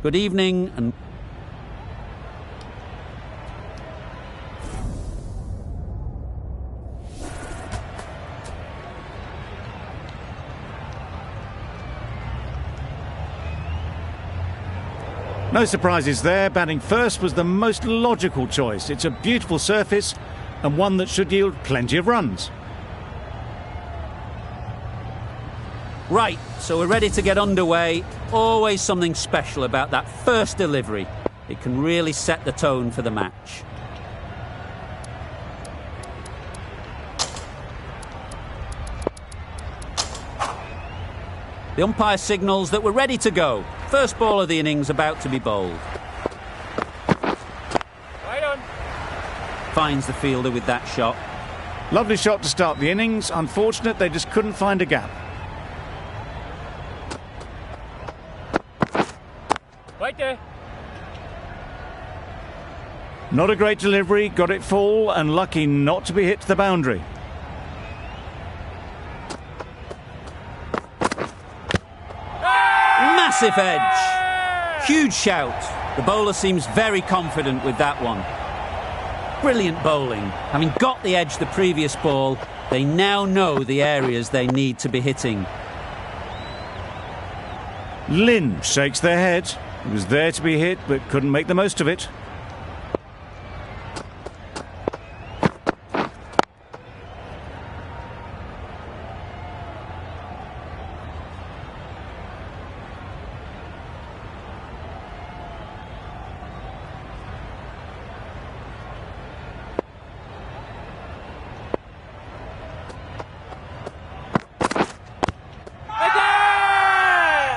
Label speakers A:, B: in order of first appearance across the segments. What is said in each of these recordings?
A: Good evening and...
B: No surprises there. Batting first was the most logical choice. It's a beautiful surface and one that should yield plenty of runs.
A: Right, so we're ready to get underway. Always something special about that first delivery. It can really set the tone for the match. The umpire signals that we're ready to go. First ball of the innings about to be bowled.
C: Right on.
A: Finds the fielder with that shot.
B: Lovely shot to start the innings. Unfortunate they just couldn't find a gap.
C: Right there.
B: Not a great delivery, got it full and lucky not to be hit to the boundary.
A: Massive edge. Huge shout. The bowler seems very confident with that one. Brilliant bowling. Having got the edge the previous ball, they now know the areas they need to be hitting.
B: Lynn shakes their head. He was there to be hit but couldn't make the most of it.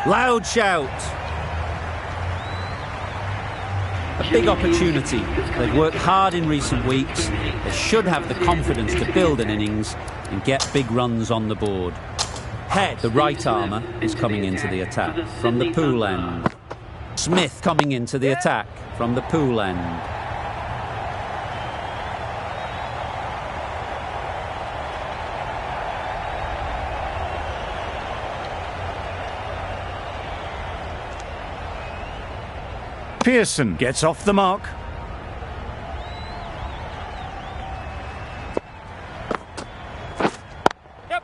A: Loud shout. A big opportunity. They've worked hard in recent weeks. They should have the confidence to build an innings and get big runs on the board. Head, the right armour, is coming into the attack from the pool end. Smith coming into the attack from the pool end.
B: Pearson gets off the mark.
C: Yep.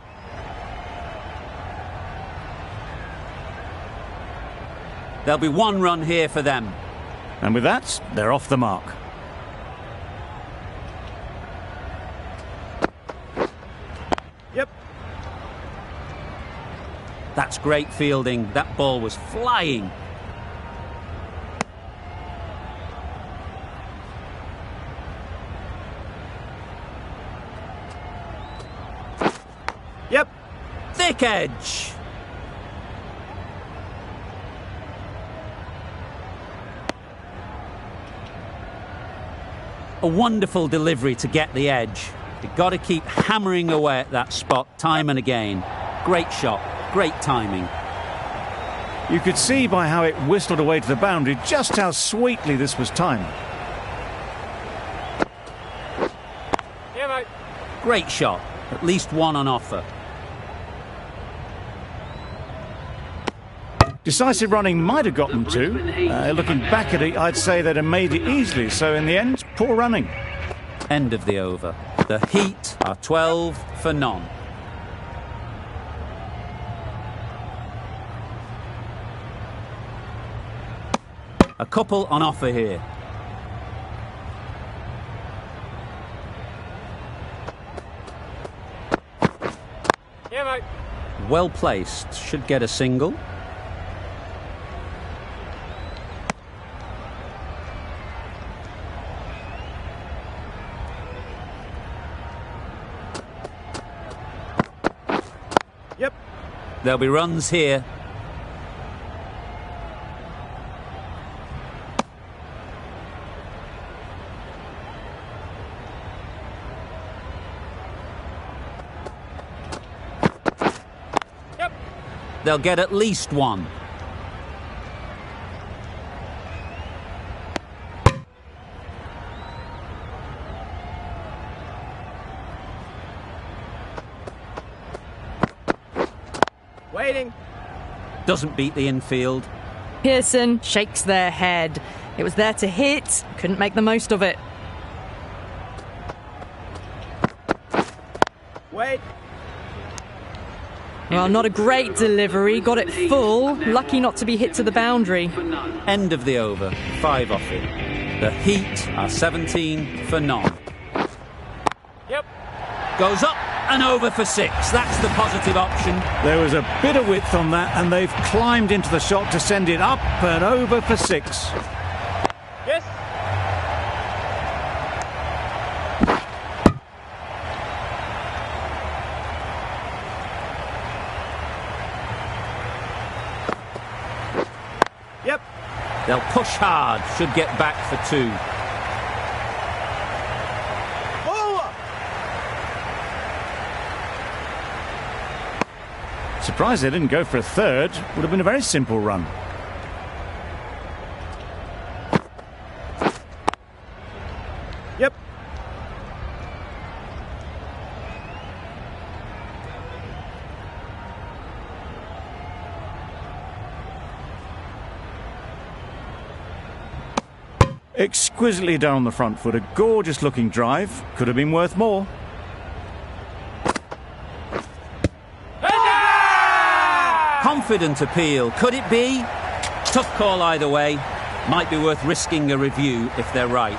A: There'll be one run here for them.
B: And with that, they're off the mark.
C: Yep.
A: That's great fielding. That ball was flying.
C: Yep.
A: Thick edge. A wonderful delivery to get the edge. You've got to keep hammering away at that spot time and again. Great shot, great timing.
B: You could see by how it whistled away to the boundary just how sweetly this was timed.
C: Yeah, mate.
A: Great shot, at least one on offer.
B: Decisive running might have got them two. Looking back at it, I'd say they'd have made it easily. So in the end, poor running.
A: End of the over. The Heat are 12 for none. A couple on offer here.
C: Yeah, mate.
A: Well placed. Should get a single.
C: Yep.
A: There'll be runs here.
C: Yep.
A: They'll get at least one.
C: Waiting.
A: Doesn't beat the infield.
D: Pearson shakes their head. It was there to hit, couldn't make the most of it.
C: Wait.
D: Well, not a great delivery, got it full, lucky not to be hit to the boundary.
A: End of the over, 5 off it. The Heat are 17 for none.
C: Yep.
A: Goes up and over for 6. That's the positive option.
B: There was a bit of width on that, and they've climbed into the shot to send it up and over for 6.
C: Yes. Yep.
A: They'll push hard, should get back for 2.
C: Bowler.
B: Surprised they didn't go for a third. Would have been a very simple run.
C: Yep.
B: Exquisitely done on the front foot. A gorgeous looking drive. Could have been worth more.
A: Confident appeal. Could it be? Tough call either way. Might be worth risking a review if they're right.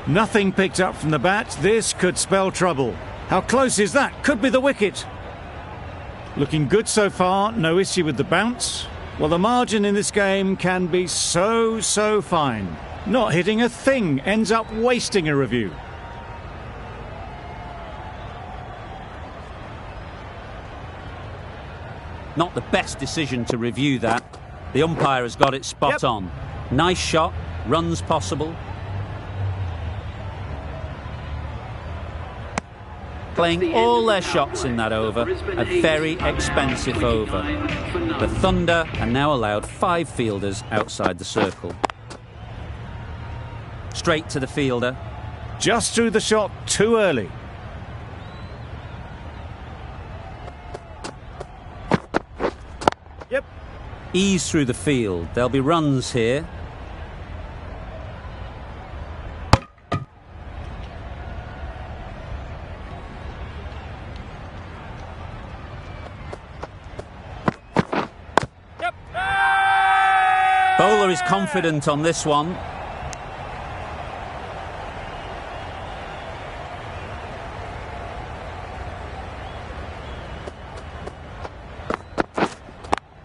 B: Nothing picked up from the bat. This could spell trouble. How close is that? Could be the wicket. Looking good so far. No issue with the bounce. Well, the margin in this game can be so fine. Not hitting a thing ends up wasting a review.
A: Not the best decision to review that. The umpire has got it spot on. Nice shot. Runs possible. Playing all their shots in that over, a very expensive over. The Thunder are now allowed 5 fielders outside the circle. Straight to the fielder.
B: Just threw the shot too early.
C: Yep.
A: Ease through the field. There'll be runs here. Bowler is confident on this one.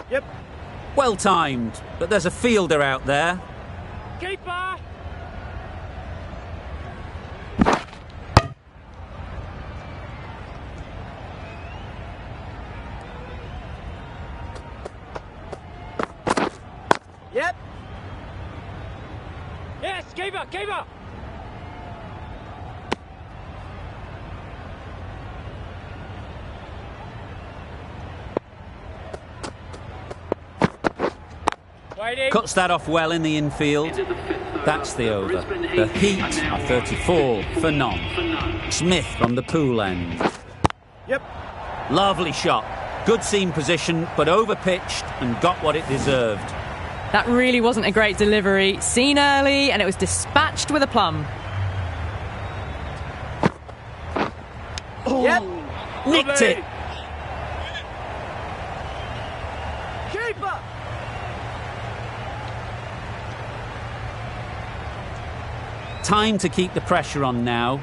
C: Yep.
A: Well timed, but there's a fielder out there.
C: Keeper. Yep. Yes, keeper, keeper. Waiting.
A: Cuts that off well in the infield. That's the over. The Heat are 34 for none. Smith from the pool end.
C: Yep.
A: Lovely shot. Good seam position, but over-pitched and got what it deserved.
D: That really wasn't a great delivery. Seen early, and it was dispatched with aplomb.
C: Yep.
A: Nicked it.
C: Keeper.
A: Time to keep the pressure on now.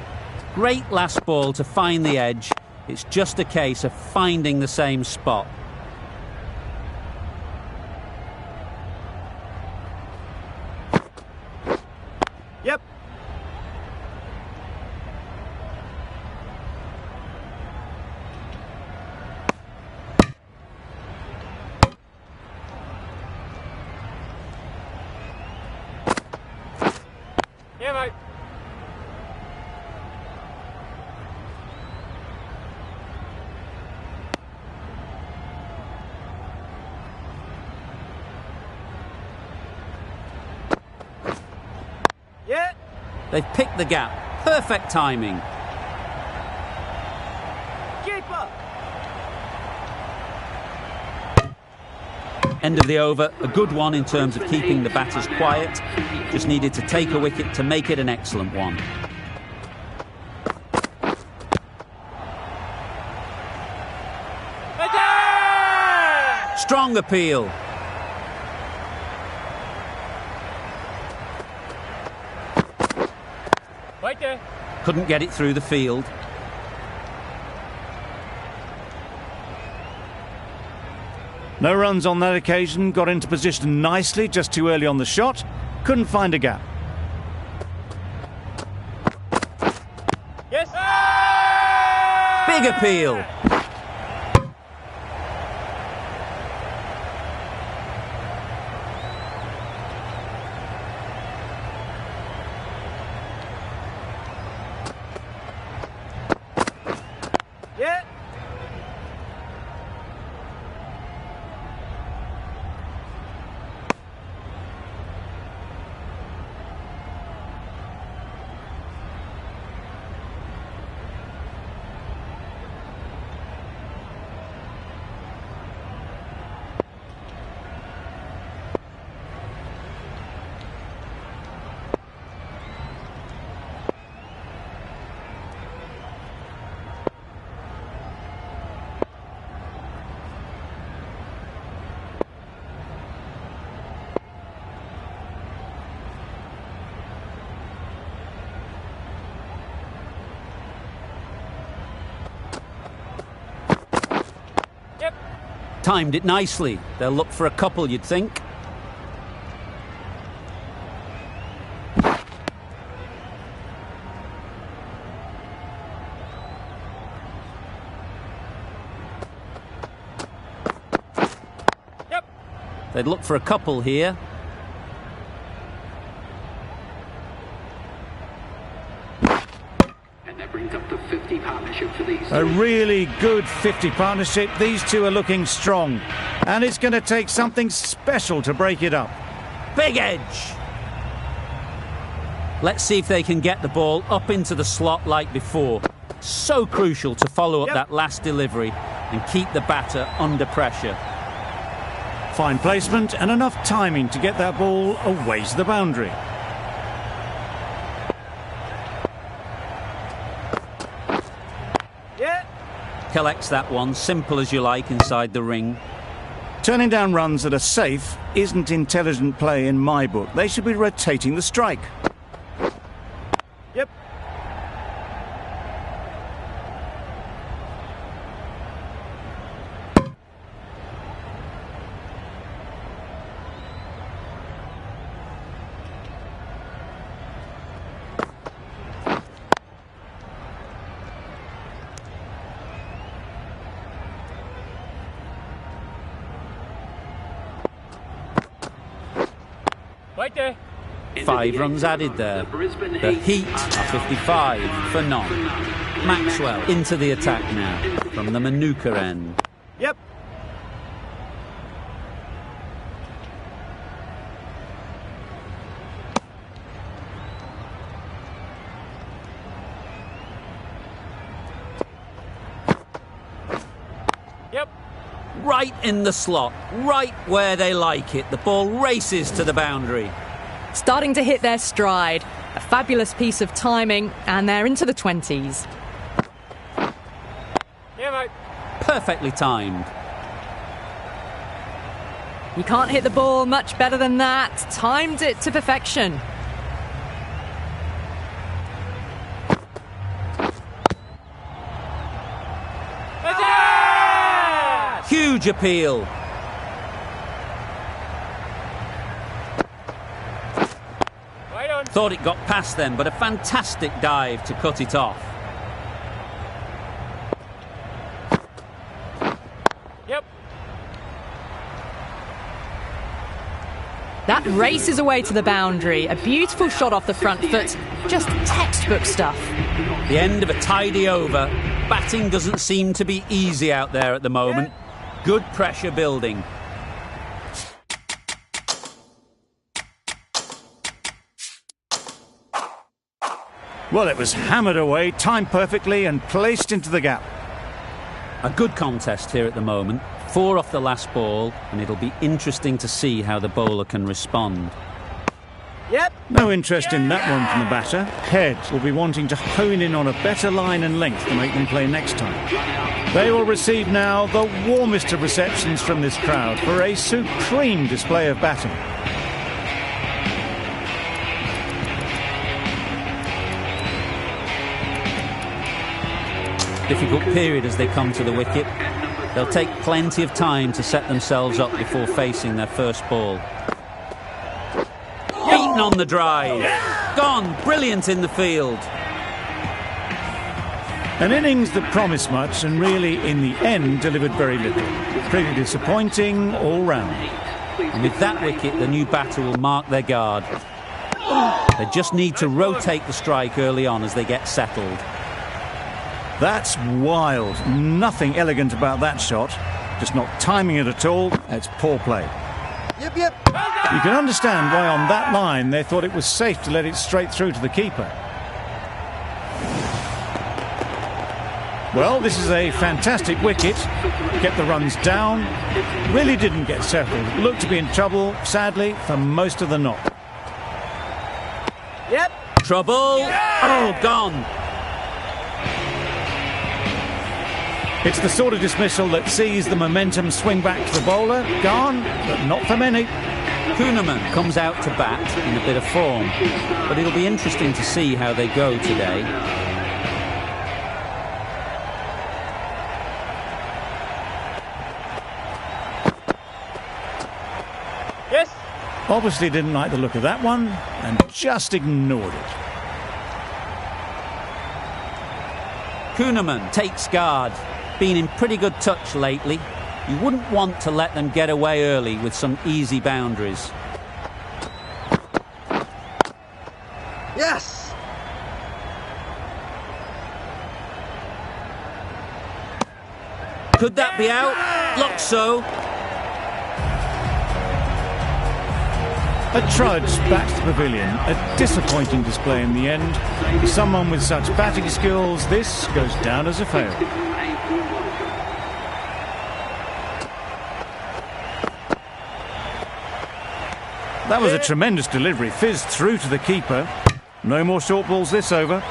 A: Great last ball to find the edge. It's just a case of finding the same spot.
C: Yep. Yeah, mate.
A: They've picked the gap. Perfect timing.
C: Keeper!
A: End of the over. A good one in terms of keeping the batters quiet. Just needed to take a wicket to make it an excellent one. Strong appeal.
C: Right there.
A: Couldn't get it through the field.
B: No runs on that occasion, got into position nicely, just too early on the shot. Couldn't find a gap.
C: Yes!
A: Big appeal.
C: Yeah!
A: Timed it nicely. They'll look for a couple, you'd think.
C: Yep!
A: They'd look for a couple here.
E: Brings up the 50 partnership for these
B: A really good 50 partnership. These two are looking strong. And it's going to take something special to break it up.
A: Big edge. Let's see if they can get the ball up into the slot like before. So crucial to follow up that last delivery and keep the batter under pressure.
B: Fine placement and enough timing to get that ball away to the boundary.
A: Collects that one, simple as you like, inside the ring.
B: Turning down runs that are safe isn't intelligent play in my book. They should be rotating the strike.
C: Yep! Right there.
A: 5 runs added there. The Heat are 55 for none. Maxwell into the attack now from the Manuka end.
C: Yep! Yep!
A: Right in the slot, right where they like it. The ball races to the boundary.
D: Starting to hit their stride. A fabulous piece of timing, and they're into the 20s.
C: Yeah, mate.
A: Perfectly timed.
D: You can't hit the ball much better than that. Timed it to perfection.
A: Huge appeal.
C: Right on.
A: Thought it got past them, but a fantastic dive to cut it off.
C: Yep!
D: That races away to the boundary. A beautiful shot off the front foot. Just textbook stuff.
A: The end of a tidy over. Batting doesn't seem to be easy out there at the moment. Good pressure building.
B: Well, it was hammered away, timed perfectly and placed into the gap.
A: A good contest here at the moment. 4 off the last ball, and it'll be interesting to see how the bowler can respond.
C: Yep.
B: No interest in that one from the batter. Head will be wanting to hone in on a better line and length to make them play next time. They will receive now the warmest of receptions from this crowd for a supreme display of batting.
A: Difficult period as they come to the wicket. They'll take plenty of time to set themselves up before facing their first ball. Beaten on the drive. Gone. Brilliant in the field.
B: An innings that promised much and really, in the end, delivered very little. Pretty disappointing all round.
A: And with that wicket, the new batter will mark their guard. They just need to rotate the strike early on as they get settled.
B: That's wild. Nothing elegant about that shot. Just not timing it at all. It's poor play.
C: Yep, yep.
B: You can understand why on that line they thought it was safe to let it straight through to the keeper. Well, this is a fantastic wicket. Kept the runs down. Really didn't get settled. Looked to be in trouble, sadly, for most of the knock.
C: Yep.
A: Trouble. Oh, gone.
B: It's the sort of dismissal that sees the momentum swing back to the bowler. Gone, but not for many.
A: Kuhnemann comes out to bat in a bit of form, but it'll be interesting to see how they go today.
C: Yes.
B: Obviously didn't like the look of that one and just ignored it.
A: Kuhnemann takes guard. Been in pretty good touch lately. You wouldn't want to let them get away early with some easy boundaries.
C: Yes.
A: Could that be out? Looks so.
B: A trudge back to the pavilion. A disappointing display in the end. For someone with such batting skills, this goes down as a fail. That was a tremendous delivery. Fizzed through to the keeper. No more short balls this over.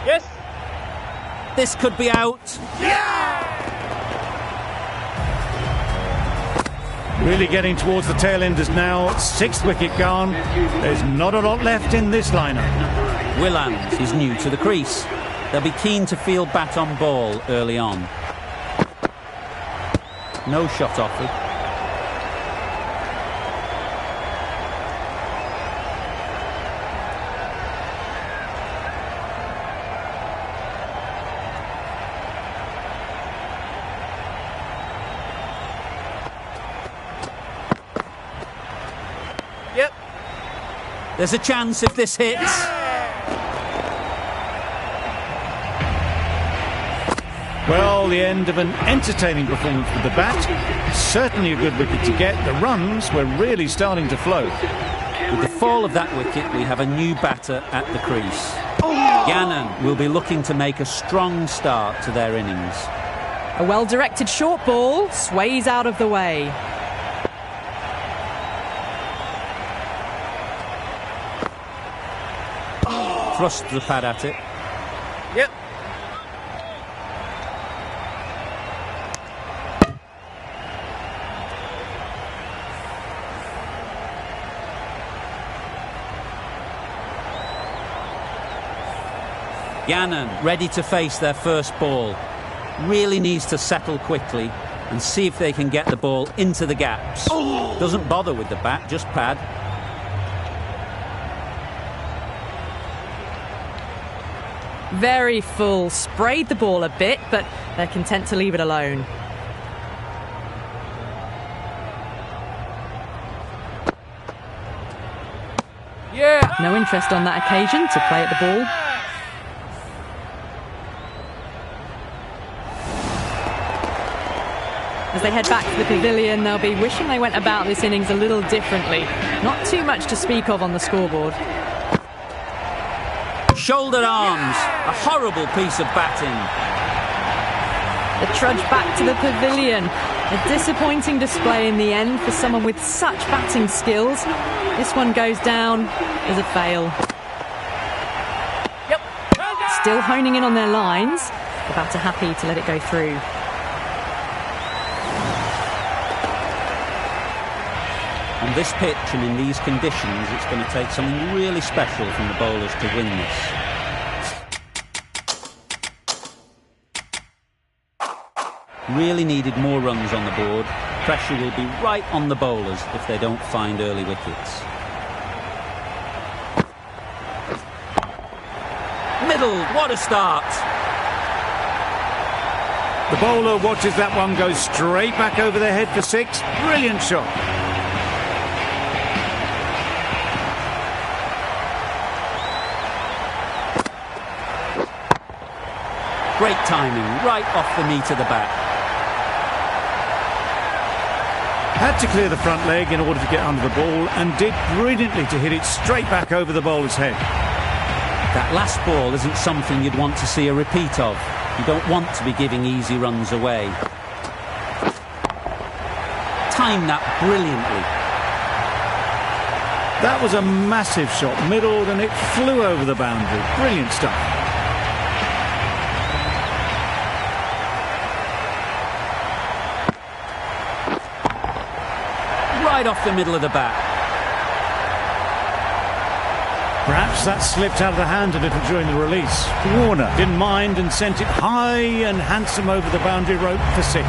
C: Yes.
A: This could be out.
B: Really getting towards the tail enders now. 6th wicket gone. There's not a lot left in this lineup.
A: Willand is new to the crease. They'll be keen to field bat on ball early on. No shot offered.
C: Yep.
A: There's a chance if this hits.
B: Well, the end of an entertaining performance with the bat. Certainly a good wicket to get. The runs were really starting to flow.
A: With the fall of that wicket, we have a new batter at the crease. Gannon will be looking to make a strong start to their innings.
D: A well-directed short ball sways out of the way.
A: Thrust the pad at it.
C: Yep.
A: Gannon ready to face their first ball. Really needs to settle quickly and see if they can get the ball into the gaps. Doesn't bother with the bat, just pad.
D: Very full, sprayed the ball a bit, but they're content to leave it alone.
C: Yeah.
D: No interest on that occasion to play at the ball. As they head back to the pavilion, they'll be wishing they went about this innings a little differently. Not too much to speak of on the scoreboard.
A: Shouldered arms, a horrible piece of batting.
D: The trudge back to the pavilion. A disappointing display in the end for someone with such batting skills. This one goes down as a fail.
C: Yep.
D: Still honing in on their lines. The batter happy to let it go through.
A: On this pitch and in these conditions, it's going to take something really special from the bowlers to win this. Really needed more runs on the board. Pressure will be right on the bowlers if they don't find early wickets. Middle, what a start!
B: The bowler watches that one go straight back over their head for 6. Brilliant shot.
A: Great timing, right off the knee to the bat.
B: Had to clear the front leg in order to get under the ball and did brilliantly to hit it straight back over the bowler's head.
A: That last ball isn't something you'd want to see a repeat of. You don't want to be giving easy runs away. Timed that brilliantly.
B: That was a massive shot, middled, and it flew over the boundary. Brilliant stuff.
A: Right off the middle of the bat.
B: Perhaps that slipped out of the hand a little during the release. Warner didn't mind and sent it high and handsome over the boundary rope for 6.